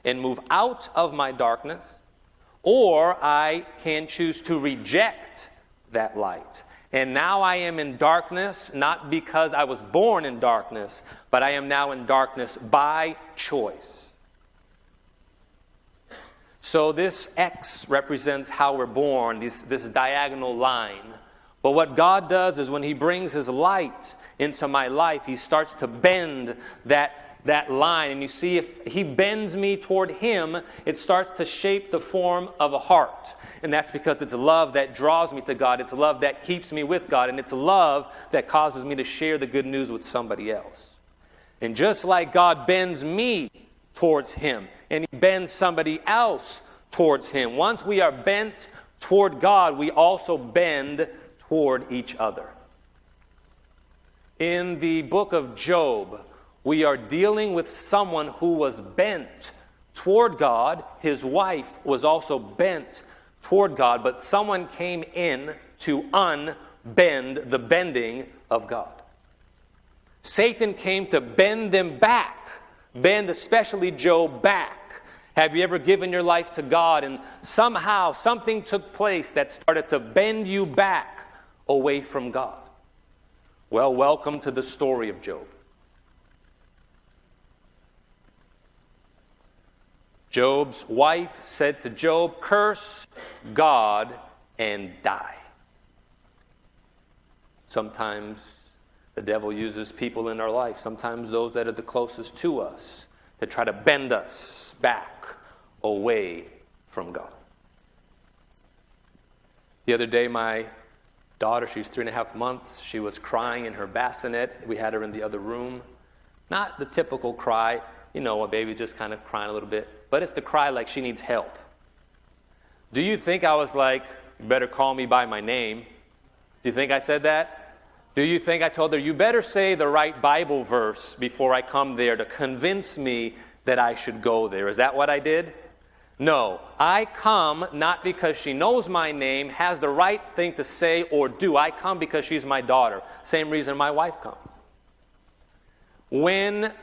and move out of my darkness, or I can choose to reject that light. And now I am in darkness, not because I was born in darkness, but I am now in darkness by choice. So this X represents how we're born, this diagonal line. But what God does is when He brings His light into my life, He starts to bend that line. And you see, if He bends me toward Him, it starts to shape the form of a heart. And that's because it's love that draws me to God. It's love that keeps me with God. And it's love that causes me to share the good news with somebody else. And just like God bends me towards Him, and He bends somebody else towards Him, once we are bent toward God, we also bend toward each other. In the book of Job, we are dealing with someone who was bent toward God. His wife was also bent toward God, but someone came in to unbend the bending of God. Satan came to bend them back, bend especially Job back. Have you ever given your life to God and somehow something took place that started to bend you back away from God? Well, welcome to the story of Job. Job's wife said to Job, "Curse God and die." Sometimes the devil uses people in our life, sometimes those that are the closest to us, to try to bend us back away from God. The other day, my daughter, she's 3.5 months, she was crying in her bassinet. We had her in the other room. Not the typical cry, you know, a baby just kind of crying a little bit, but it's the cry like she needs help. Do you think I was like, "You better call me by my name"? Do you think I said that? Do you think I told her, "You better say the right Bible verse before I come there to convince me that I should go there"? Is that what I did? No. I come not because she knows my name, has the right thing to say or do. I come because she's my daughter. Same reason my wife comes. When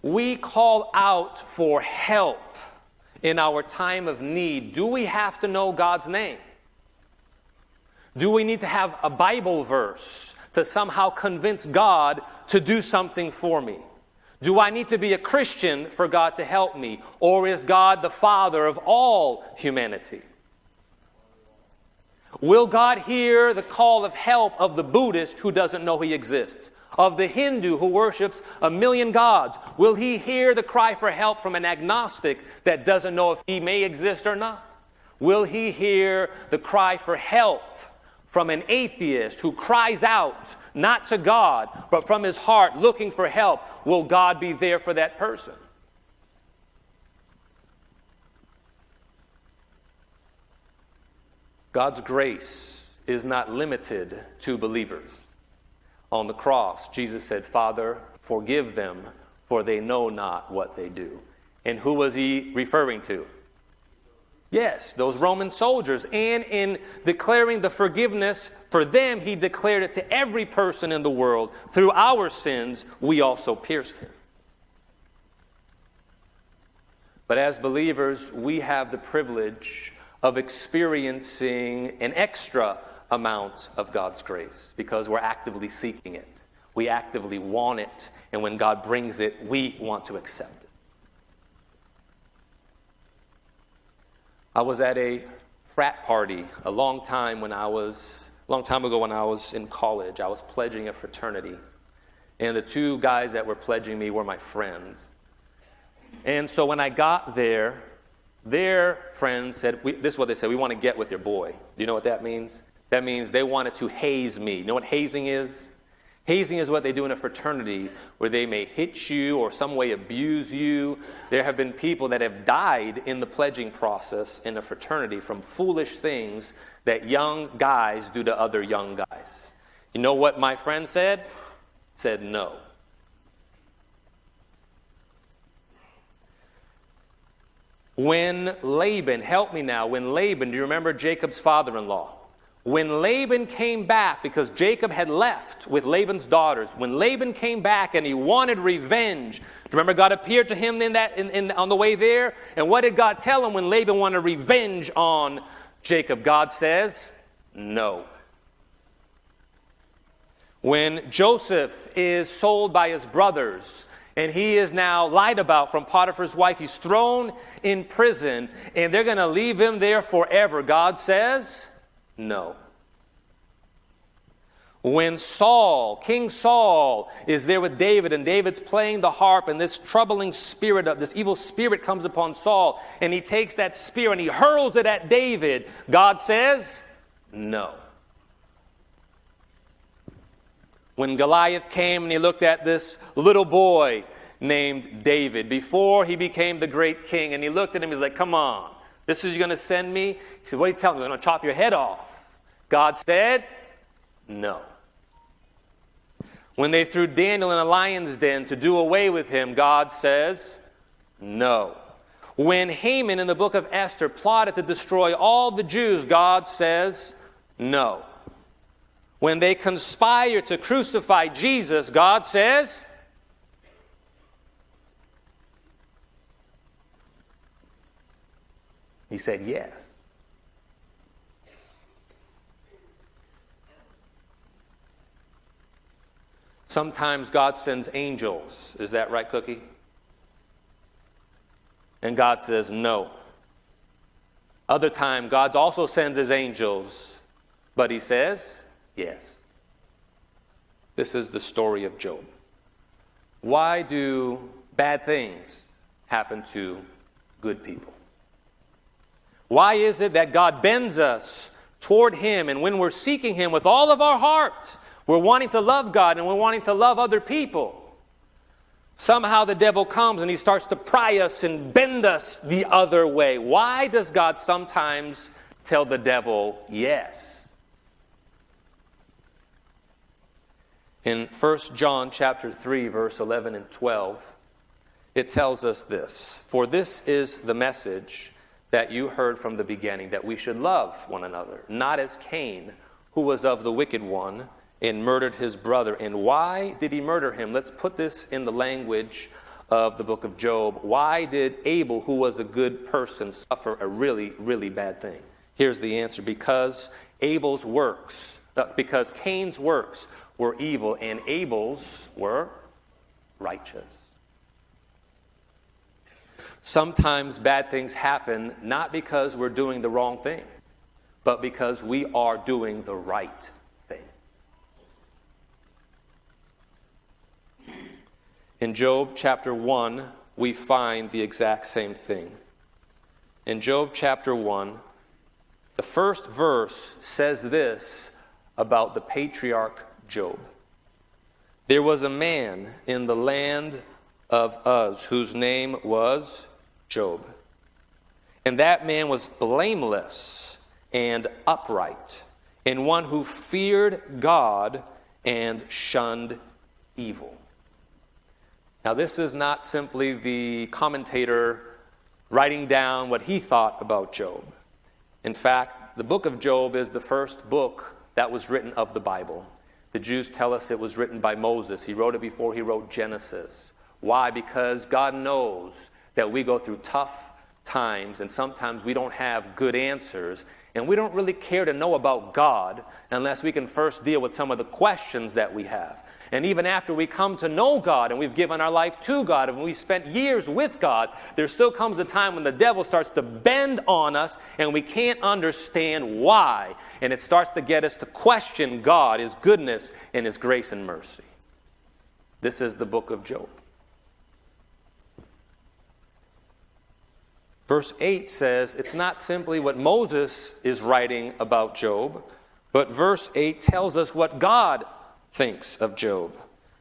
we call out for help in our time of need, do we have to know God's name? Do we need to have a Bible verse to somehow convince God to do something for me? Do I need to be a Christian for God to help me? Or is God the Father of all humanity? Will God hear the call of help of the Buddhist who doesn't know He exists? Of the Hindu who worships 1,000,000 gods? Will He hear the cry for help from an agnostic that doesn't know if He may exist or not? Will He hear the cry for help from an atheist who cries out, not to God, but from his heart looking for help? Will God be there for that person? God's grace is not limited to believers. On the cross, Jesus said, "Father, forgive them, for they know not what they do." And who was He referring to? Yes, those Roman soldiers. And in declaring the forgiveness for them, He declared it to every person in the world. Through our sins, we also pierced Him. But as believers, we have the privilege of experiencing an extra amount of God's grace because we're actively seeking it. We actively want it. And when God brings it, we want to accept it. I was at a frat party a long time ago when I was in college. I was pledging a fraternity. And the two guys that were pledging me were my friends. And so when I got there, their friends said, this is what they said: "We want to get with your boy." Do you know what that means? That means they wanted to haze me. You know what hazing is? Hazing is what they do in a fraternity where they may hit you or some way abuse you. There have been people that have died in the pledging process in a fraternity from foolish things that young guys do to other young guys. You know what my friend said? Said no. When Laban, help me now, when Laban, do you remember Jacob's father-in-law? When Laban came back, because Jacob had left with Laban's daughters, when Laban came back and he wanted revenge, remember God appeared to him on the way there? And what did God tell him when Laban wanted revenge on Jacob? God says, no. When Joseph is sold by his brothers, and he is now lied about from Potiphar's wife, he's thrown in prison, and they're going to leave him there forever, God says, no. When King Saul is there with David, and David's playing the harp, and this troubling spirit, this evil spirit comes upon Saul, and he takes that spear and he hurls it at David, God says, no. When Goliath came and he looked at this little boy named David before he became the great king, and he looked at him, he's like, come on, this is you going to send me? He said, what are you telling me? I'm going to chop your head off. God said, no. When they threw Daniel in a lion's den to do away with him, God says, no. When Haman in the book of Esther plotted to destroy all the Jews, God says, no. When they conspire to crucify Jesus, God says, he said yes. Sometimes God sends angels. Is that right, Cookie? And God says no. Other time, God also sends his angels, but he says yes. This is the story of Job. Why do bad things happen to good people? Why is it that God bends us toward him, and when we're seeking him with all of our heart, we're wanting to love God and we're wanting to love other people, somehow the devil comes and he starts to pry us and bend us the other way? Why does God sometimes tell the devil yes? In 1 John chapter 3, verse 11 and 12, it tells us this: for this is the message that you heard from the beginning, that we should love one another, not as Cain, who was of the wicked one, and murdered his brother. And why did he murder him? Let's put this in the language of the book of Job. Why did Abel, who was a good person, suffer a really, really bad thing? Here's the answer: because Cain's works were evil and Abel's were righteous. Sometimes bad things happen not because we're doing the wrong thing, but because we are doing the right thing. In Job chapter 1, we find the exact same thing. In Job chapter 1, the first verse says this about the patriarch Job. There was a man in the land of Uz whose name was Job. And that man was blameless and upright, and one who feared God and shunned evil. Now, this is not simply the commentator writing down what he thought about Job. In fact, the book of Job is the first book that was written of the Bible. The Jews tell us it was written by Moses. He wrote it before he wrote Genesis. Why? Because God knows that we go through tough times, and sometimes we don't have good answers, and we don't really care to know about God unless we can first deal with some of the questions that we have. And even after we come to know God and we've given our life to God and we spent years with God, there still comes a time when the devil starts to bend on us and we can't understand why. And it starts to get us to question God, his goodness, and his grace and mercy. This is the book of Job. Verse 8 says it's not simply what Moses is writing about Job, but verse 8 tells us what God thinks of Job.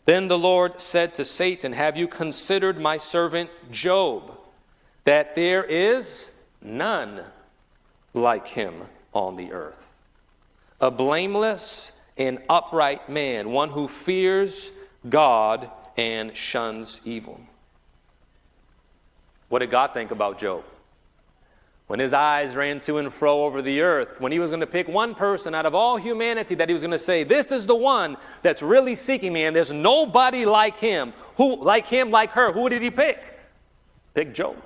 Then the Lord said to Satan, have you considered my servant Job, that there is none like him on the earth, a blameless and upright man, one who fears God and shuns evil. What did God think about Job? when his eyes ran to and fro over the earth, when he was going to pick one person out of all humanity that he was going to say, this is the one that's really seeking me, and there's nobody like him, like her. Who did he pick? Pick Job.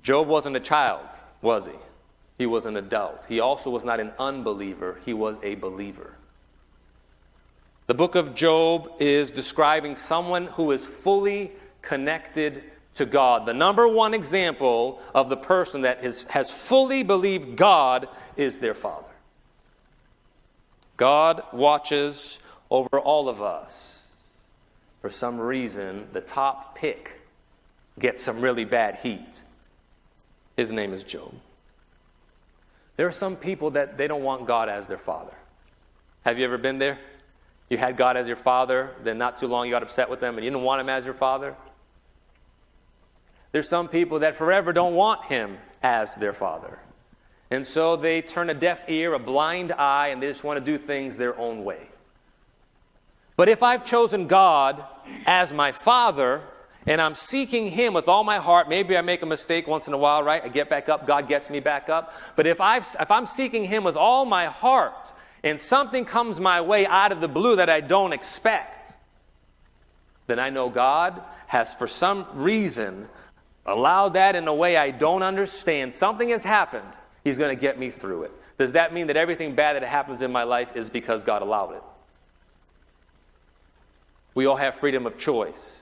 Job wasn't a child, was he? He was an adult. He also was not an unbeliever. He was a believer. The book of Job is describing someone who is fully connected to God. The number one example of the person that has fully believed God is their father. God watches over all of us. For some reason, the top pick gets some really bad heat. His name is Job. There are some people that they don't want God as their father. Have you ever been there? You had God as your father, then not too long you got upset with him and you didn't want him as your father. There's some people that forever don't want him as their father. And so they turn a deaf ear, a blind eye, and they just want to do things their own way. But if I've chosen God as my father, and I'm seeking him with all my heart, maybe I make a mistake once in a while, right? I get back up, God gets me back up. But if I'm seeking him with all my heart, and something comes my way out of the blue that I don't expect, then I know God has, for some reason, allowed that in a way I don't understand. Something has happened. He's going to get me through it. Does that mean that everything bad that happens in my life is because God allowed it? We all have freedom of choice.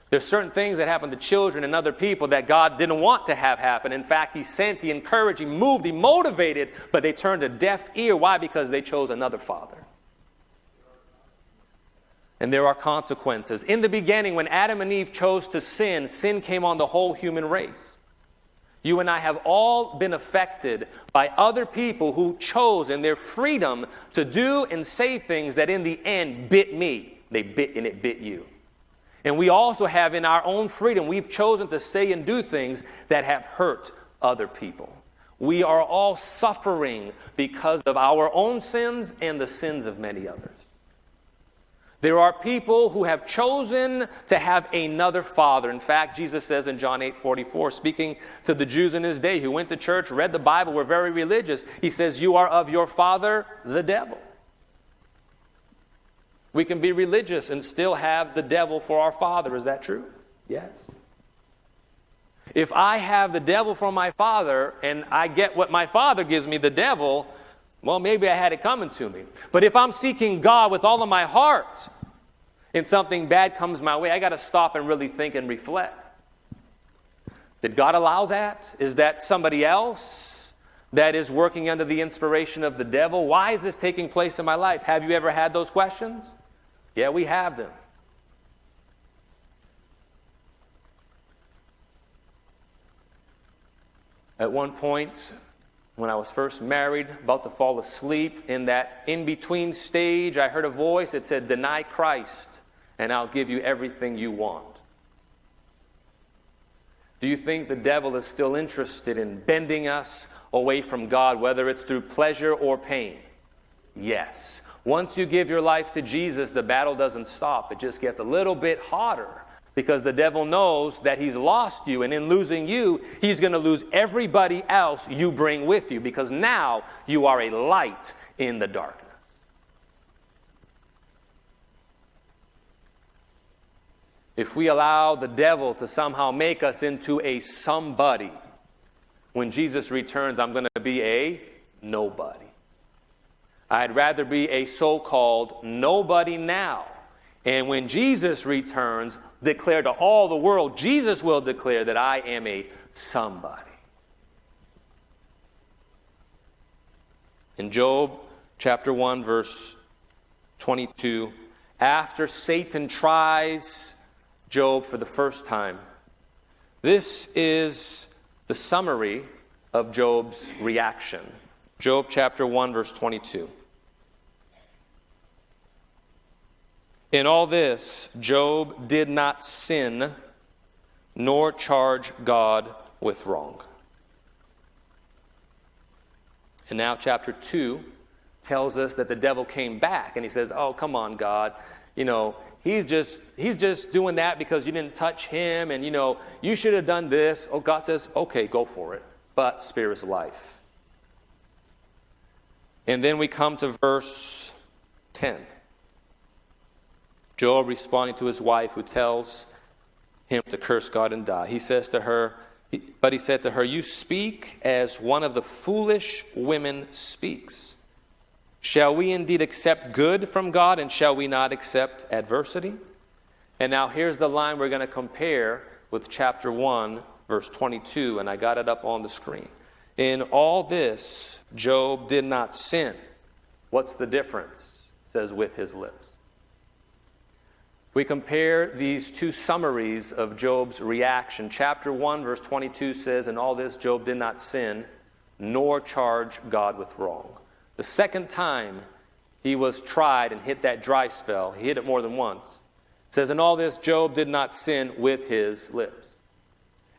There's certain things that happen to children and other people that God didn't want to have happen. In fact, he sent, he encouraged, he moved, he motivated, but they turned a deaf ear. Why? Because they chose another father. And there are consequences. In the beginning, when Adam and Eve chose to sin, sin came on the whole human race. You and I have all been affected by other people who chose in their freedom to do and say things that in the end bit me. They bit and it bit you. And we also have in our own freedom, we've chosen to say and do things that have hurt other people. We are all suffering because of our own sins and the sins of many others. There are people who have chosen to have another father. In fact, Jesus says in John 8:44, speaking to the Jews in his day who went to church, read the Bible, were very religious, he says, you are of your father, the devil. We can be religious and still have the devil for our father. Is that true? Yes. If I have the devil for my father and I get what my father gives me, the devil, well, maybe I had it coming to me. But if I'm seeking God with all of my heart and something bad comes my way, I got to stop and really think and reflect. Did God allow that? Is that somebody else that is working under the inspiration of the devil? Why is this taking place in my life? Have you ever had those questions? Yeah, we have them. At one point, when I was first married, about to fall asleep, in that in-between stage, I heard a voice that said, deny Christ, and I'll give you everything you want. Do you think the devil is still interested in bending us away from God, whether it's through pleasure or pain? Yes. Once you give your life to Jesus, the battle doesn't stop. It just gets a little bit hotter because the devil knows that he's lost you, and in losing you, he's going to lose everybody else you bring with you because now you are a light in the darkness. If we allow the devil to somehow make us into a somebody, when Jesus returns, I'm going to be a nobody. I'd rather be a so-called nobody now. And when Jesus returns, declare to all the world, Jesus will declare that I am a somebody. In Job chapter 1, verse 22, after Satan tries Job for the first time, this is the summary of Job's reaction. Job chapter 1, verse 22. In all this, Job did not sin, nor charge God with wrong. And now chapter 2 tells us that the devil came back and he says, oh, come on, God. You know, he's just doing that because you didn't touch him, and you should have done this. Oh, God says, okay, go for it, but spare his life. And then we come to verse 10. Job responding to his wife, who tells him to curse God and die. He said to her, you speak as one of the foolish women speaks. Shall we indeed accept good from God, and shall we not accept adversity? And now here's the line we're going to compare with chapter 1, verse 22, and I got it up on the screen. In all this, Job did not sin. What's the difference? It says, with his lips. We compare these two summaries of Job's reaction. Chapter 1, verse 22 says, in all this, Job did not sin, nor charge God with wrong. The second time he was tried and hit that dry spell, he hit it more than once. It says, in all this, Job did not sin with his lips.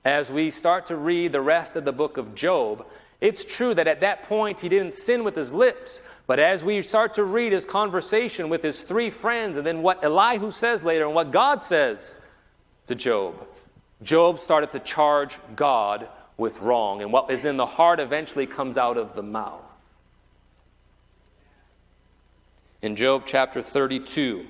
As we start to read the rest of the book of Job, it's true that at that point he didn't sin with his lips. But as we start to read his conversation with his three friends, and then what Elihu says later and what God says to Job, Job started to charge God with wrong. And what is in the heart eventually comes out of the mouth. In Job chapter 32,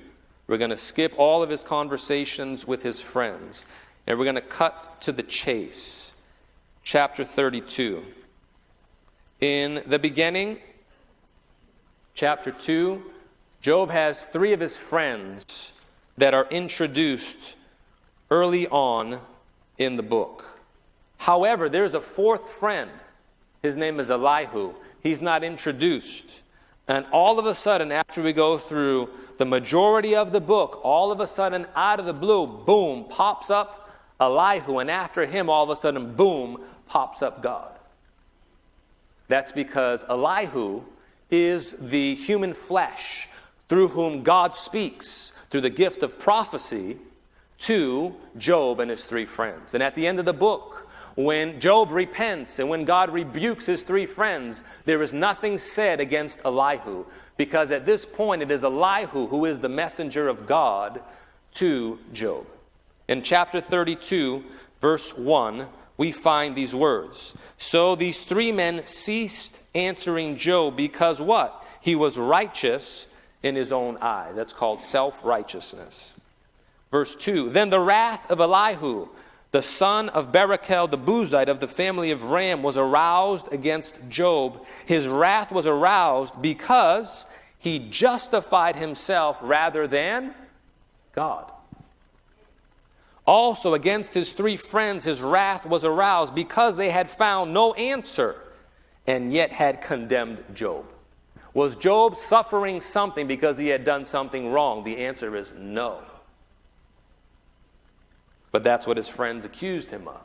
we're going to skip all of his conversations with his friends, and we're going to cut to the chase. Chapter 32. In the beginning, chapter 2, Job has three of his friends that are introduced early on in the book. However, there's a fourth friend. His name is Elihu. He's not introduced. And all of a sudden, after we go through the majority of the book, all of a sudden, out of the blue, boom, pops up Elihu. And after him, all of a sudden, boom, pops up God. That's because Elihu is the human flesh through whom God speaks through the gift of prophecy to Job and his three friends. And at the end of the book, when Job repents and when God rebukes his three friends, there is nothing said against Elihu, because at this point it is Elihu who is the messenger of God to Job. In chapter 32, verse 1, we find these words. So these three men ceased answering Job because what? He was righteous in his own eyes. That's called self-righteousness. Verse 2, then the wrath of Elihu, the son of Barachel the Buzite of the family of Ram, was aroused against Job. His wrath was aroused because he justified himself rather than God. Also against his three friends his wrath was aroused because they had found no answer and yet had condemned Job. Was Job suffering something because he had done something wrong? The answer is no. But that's what his friends accused him of.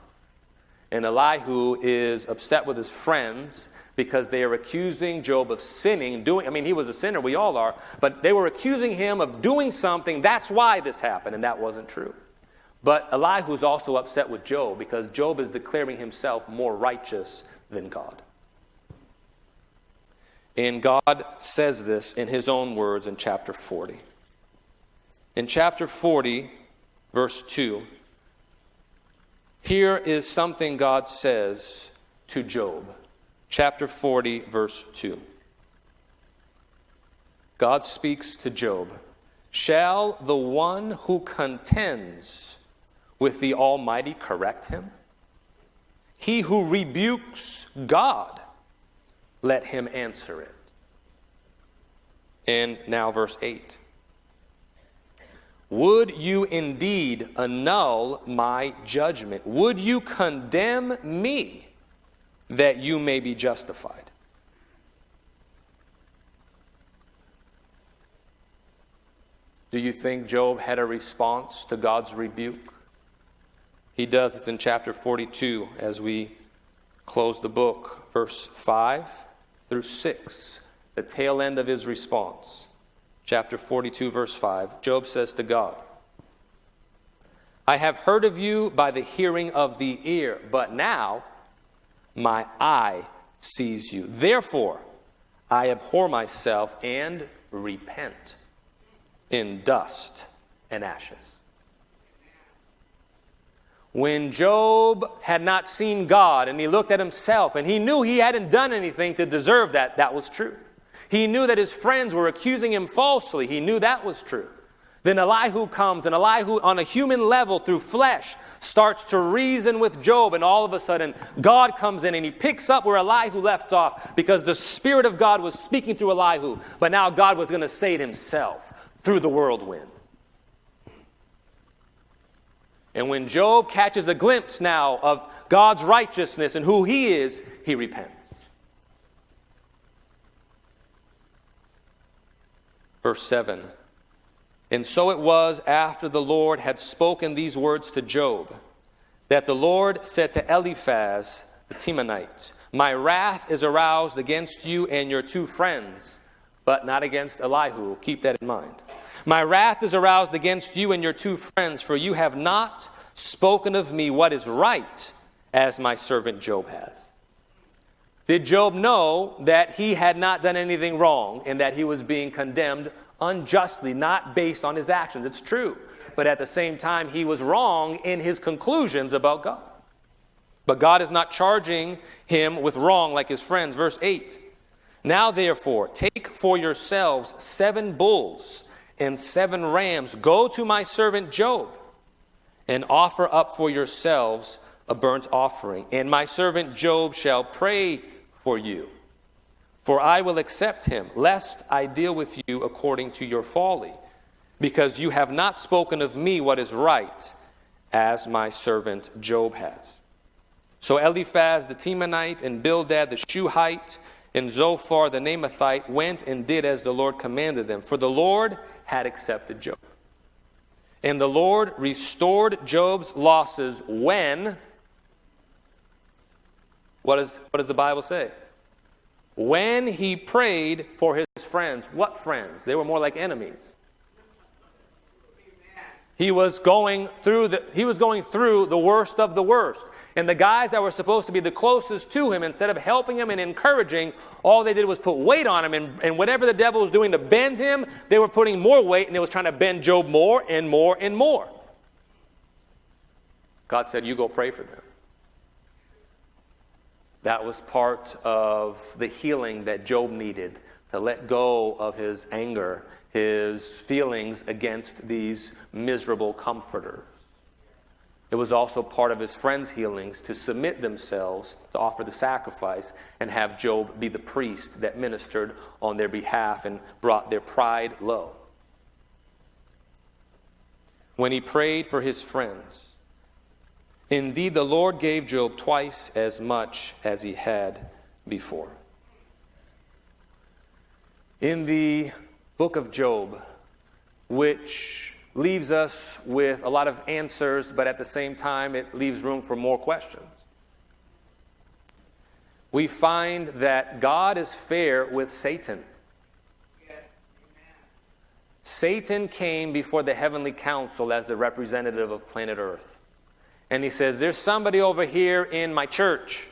And Elihu is upset with his friends because they are accusing Job of sinning. He was a sinner, we all are, but they were accusing him of doing something. That's why this happened, and that wasn't true. But Elihu is also upset with Job because Job is declaring himself more righteous than God. And God says this in his own words in chapter 40. In chapter 40, verse 2, here is something God says to Job. Chapter 40, verse 2. God speaks to Job. Shall the one who contends with the Almighty correct him? He who rebukes God, let him answer it. And now verse 8. Would you indeed annul my judgment? Would you condemn me that you may be justified? Do you think Job had a response to God's rebuke? He does. It's in chapter 42 as we close the book, verse 5 through 6, the tail end of his response. Chapter 42, verse 5, Job says to God, I have heard of you by the hearing of the ear, but now my eye sees you. Therefore, I abhor myself and repent in dust and ashes. When Job had not seen God and he looked at himself and he knew he hadn't done anything to deserve that, that was true. He knew that his friends were accusing him falsely. He knew that was true. Then Elihu comes, and Elihu on a human level through flesh starts to reason with Job, and all of a sudden God comes in and he picks up where Elihu left off because the Spirit of God was speaking through Elihu, but now God was going to say it himself through the whirlwind. And when Job catches a glimpse now of God's righteousness and who he is, he repents. Verse 7. And so it was after the Lord had spoken these words to Job, that the Lord said to Eliphaz the Temanite, my wrath is aroused against you and your two friends, but not against Elihu. Keep that in mind. My wrath is aroused against you and your two friends, for you have not spoken of me what is right, as my servant Job has. Did Job know that he had not done anything wrong and that he was being condemned unjustly, not based on his actions? It's true. But at the same time, he was wrong in his conclusions about God. But God is not charging him with wrong like his friends. Verse 8. Now therefore, take for yourselves 7 bulls and 7 rams. Go to my servant Job and offer up for yourselves a burnt offering. And my servant Job shall pray for you. For I will accept him, lest I deal with you according to your folly, because you have not spoken of me what is right, as my servant Job has. So Eliphaz the Temanite and Bildad the Shuhite and Zophar the Naamathite went and did as the Lord commanded them, for the Lord had accepted Job. And the Lord restored Job's losses when? What does the Bible say? When he prayed for his friends. What friends? They were more like enemies. He was going through the worst of the worst. And the guys that were supposed to be the closest to him, instead of helping him and encouraging, all they did was put weight on him. And whatever the devil was doing to bend him, they were putting more weight, and it was trying to bend Job more and more and more. God said, you go pray for them. That was part of the healing that Job needed, to let go of his anger, his feelings against these miserable comforters. It was also part of his friends' healings to submit themselves to offer the sacrifice and have Job be the priest that ministered on their behalf and brought their pride low. When he prayed for his friends, indeed the Lord gave Job twice as much as he had before. In the book of Job, which leaves us with a lot of answers, but at the same time it leaves room for more questions, we find that God is fair with Satan. Satan came before the heavenly council as the representative of planet Earth. And he says, there's somebody over here in my church.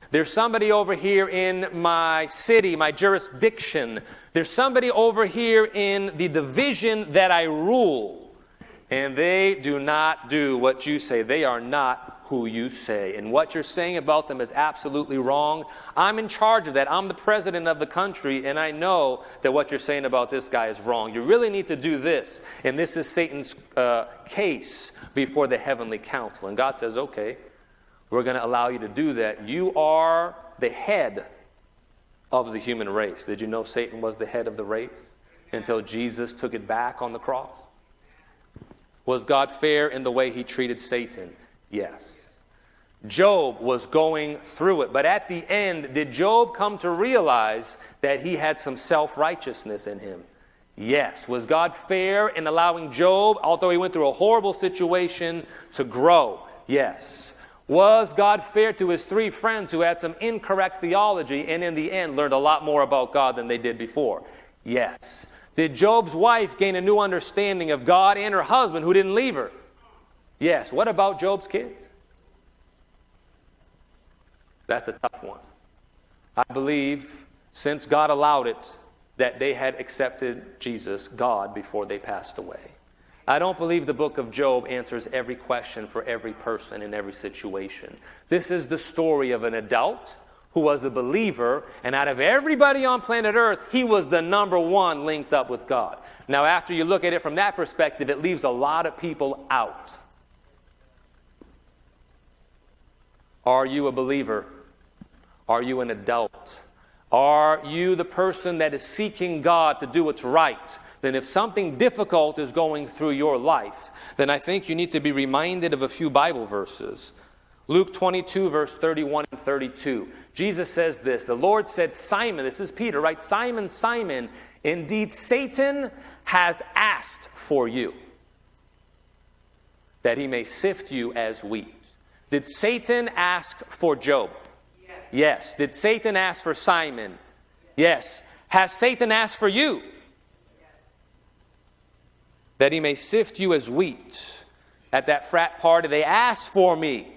There's somebody over here in my city, my jurisdiction. There's somebody over here in the division that I rule. And they do not do what you say. They are not who you say. And what you're saying about them is absolutely wrong. I'm in charge of that. I'm the president of the country, and I know that what you're saying about this guy is wrong. You really need to do this. And this is Satan's case before the heavenly council. And God says, okay, we're going to allow you to do that. You are the head of the human race. Did you know Satan was the head of the race until Jesus took it back on the cross? Was God fair in the way he treated Satan? Yes. Job was going through it. But at the end, did Job come to realize that he had some self-righteousness in him? Yes. Was God fair in allowing Job, although he went through a horrible situation, to grow? Yes. Was God fair to his 3 friends who had some incorrect theology and in the end learned a lot more about God than they did before? Yes. Did Job's wife gain a new understanding of God and her husband who didn't leave her? Yes. What about Job's kids? That's a tough one. I believe since God allowed it, that they had accepted Jesus, God, before they passed away. I don't believe the book of Job answers every question for every person in every situation. This is the story of an adult who was a believer, and out of everybody on planet Earth, he was the number one linked up with God. Now, after you look at it from that perspective, it leaves a lot of people out. Are you a believer? Are you an adult? Are you the person that is seeking God to do what's right? Then if something difficult is going through your life, then I think you need to be reminded of a few Bible verses. Luke 22, verse 31 and 32. Jesus says this, the Lord said, Simon, this is Peter, right? Simon, Simon, indeed Satan has asked for you, that he may sift you as wheat. Did Satan ask for Job? Yes. Did Satan ask for Simon? Yes. Has Satan asked for you? That he may sift you as wheat. At that frat party, they asked for me.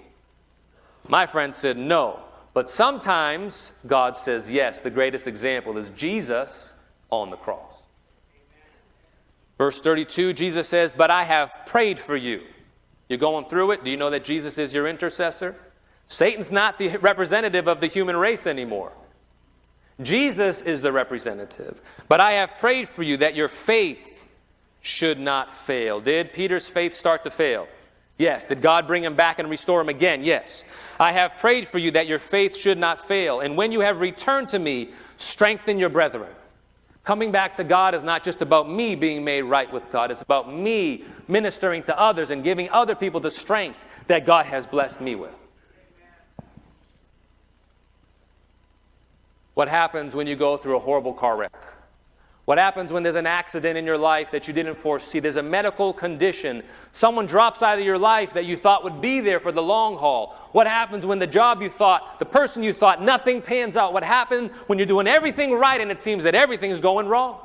My friend said no. But sometimes God says yes. The greatest example is Jesus on the cross. Verse 32, Jesus says, but I have prayed for you. You're going through it. Do you know that Jesus is your intercessor? Satan's not the representative of the human race anymore. Jesus is the representative. But I have prayed for you that your faith should not fail. Did Peter's faith start to fail? Yes. Did God bring him back and restore him again? Yes. I have prayed for you that your faith should not fail. And when you have returned to me, strengthen your brethren. Coming back to God is not just about me being made right with God. It's about me ministering to others and giving other people the strength that God has blessed me with. What happens when you go through a horrible car wreck? What happens when there's an accident in your life that you didn't foresee? There's a medical condition. Someone drops out of your life that you thought would be there for the long haul. What happens when the job you thought, the person you thought, nothing pans out? What happens when you're doing everything right and it seems that everything is going wrong?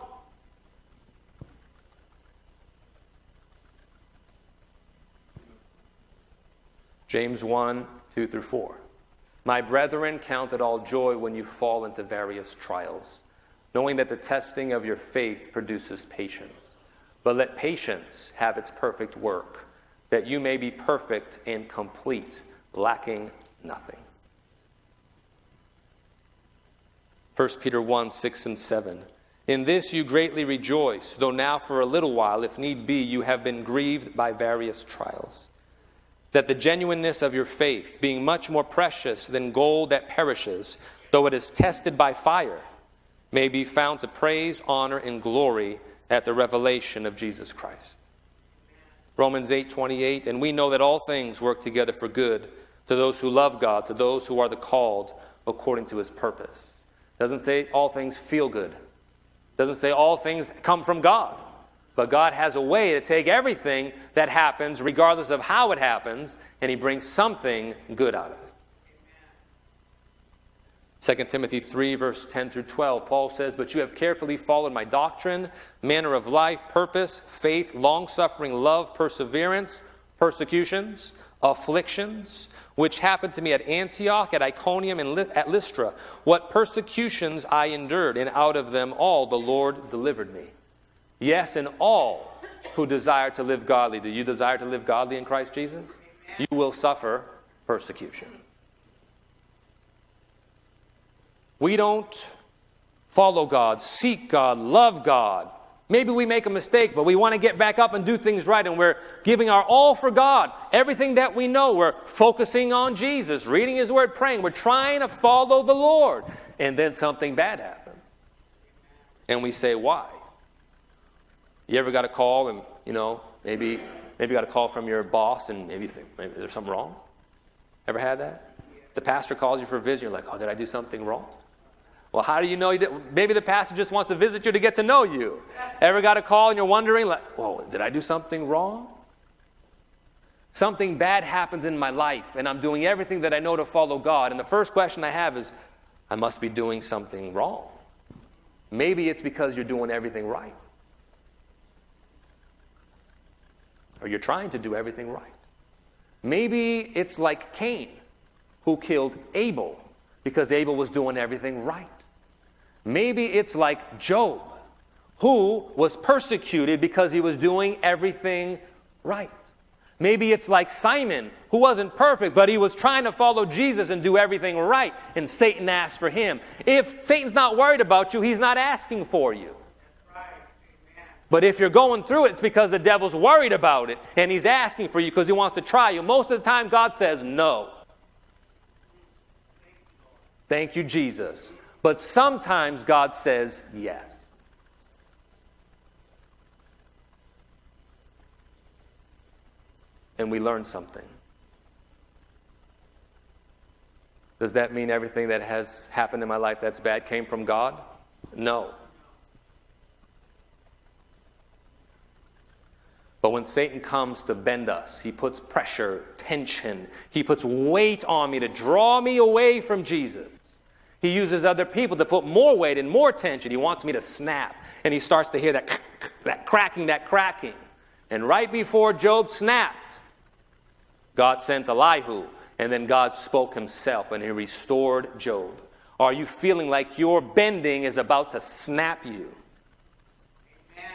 James 1, 2 through 4. My brethren, count it all joy when you fall into various trials, knowing that the testing of your faith produces patience. But let patience have its perfect work, that you may be perfect and complete, lacking nothing. 1 Peter 1, 6 and 7. In this you greatly rejoice, though now for a little while, if need be, you have been grieved by various trials, that the genuineness of your faith, being much more precious than gold that perishes, though it is tested by fire, may be found to praise, honor, and glory at the revelation of Jesus Christ. Romans 8:28, and we know that all things work together for good to those who love God, to those who are the called according to his purpose. Doesn't say all things feel good. Doesn't say all things come from God. But God has a way to take everything that happens, regardless of how it happens, and he brings something good out of it. 2 Timothy 3, verse 10 through 12, Paul says, but you have carefully followed my doctrine, manner of life, purpose, faith, long-suffering, love, perseverance, persecutions, afflictions, which happened to me at Antioch, at Iconium, and at Lystra. What persecutions I endured, and out of them all the Lord delivered me. Yes, and all who desire to live godly. Do you desire to live godly in Christ Jesus? You will suffer persecution. We don't follow God, seek God, love God. Maybe we make a mistake, but we want to get back up and do things right, and we're giving our all for God. Everything that we know, we're focusing on Jesus, reading his word, praying. We're trying to follow the Lord. And then something bad happens. And we say, why? You ever got a call and, maybe you got a call from your boss and maybe you think, maybe there's something wrong? Ever had that? The pastor calls you for a visit. You're like, oh, did I do something wrong? Well, how do you know you did? Maybe the pastor just wants to visit you to get to know you. Ever got a call and you're wondering, like, whoa, did I do something wrong? Something bad happens in my life and I'm doing everything that I know to follow God. And the first question I have is, I must be doing something wrong. Maybe it's because you're doing everything right. Or you're trying to do everything right. Maybe it's like Cain, who killed Abel because Abel was doing everything right. Maybe it's like Job, who was persecuted because he was doing everything right. Maybe it's like Simon, who wasn't perfect, but he was trying to follow Jesus and do everything right, and Satan asked for him. If Satan's not worried about you, he's not asking for you. But if you're going through it, it's because the devil's worried about it, and he's asking for you because he wants to try you. Most of the time, God says no. Thank you, Jesus. But sometimes God says yes. And we learn something. Does that mean everything that has happened in my life that's bad came from God? No. But when Satan comes to bend us, he puts pressure, tension, he puts weight on me to draw me away from Jesus. He uses other people to put more weight and more tension. He wants me to snap. And he starts to hear that cracking. And right before Job snapped, God sent Elihu, and then God spoke himself, and he restored Job. Are you feeling like your bending is about to snap you? Amen.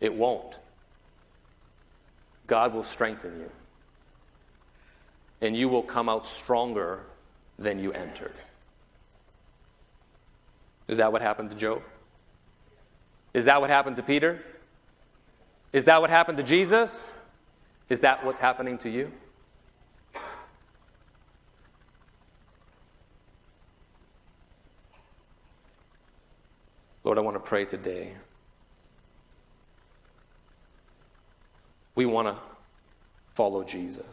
It won't. God will strengthen you, and you will come out stronger than you entered. Is that what happened to Job? Is that what happened to Peter? Is that what happened to Jesus? Is that what's happening to you? Lord, I want to pray today. We want to follow Jesus.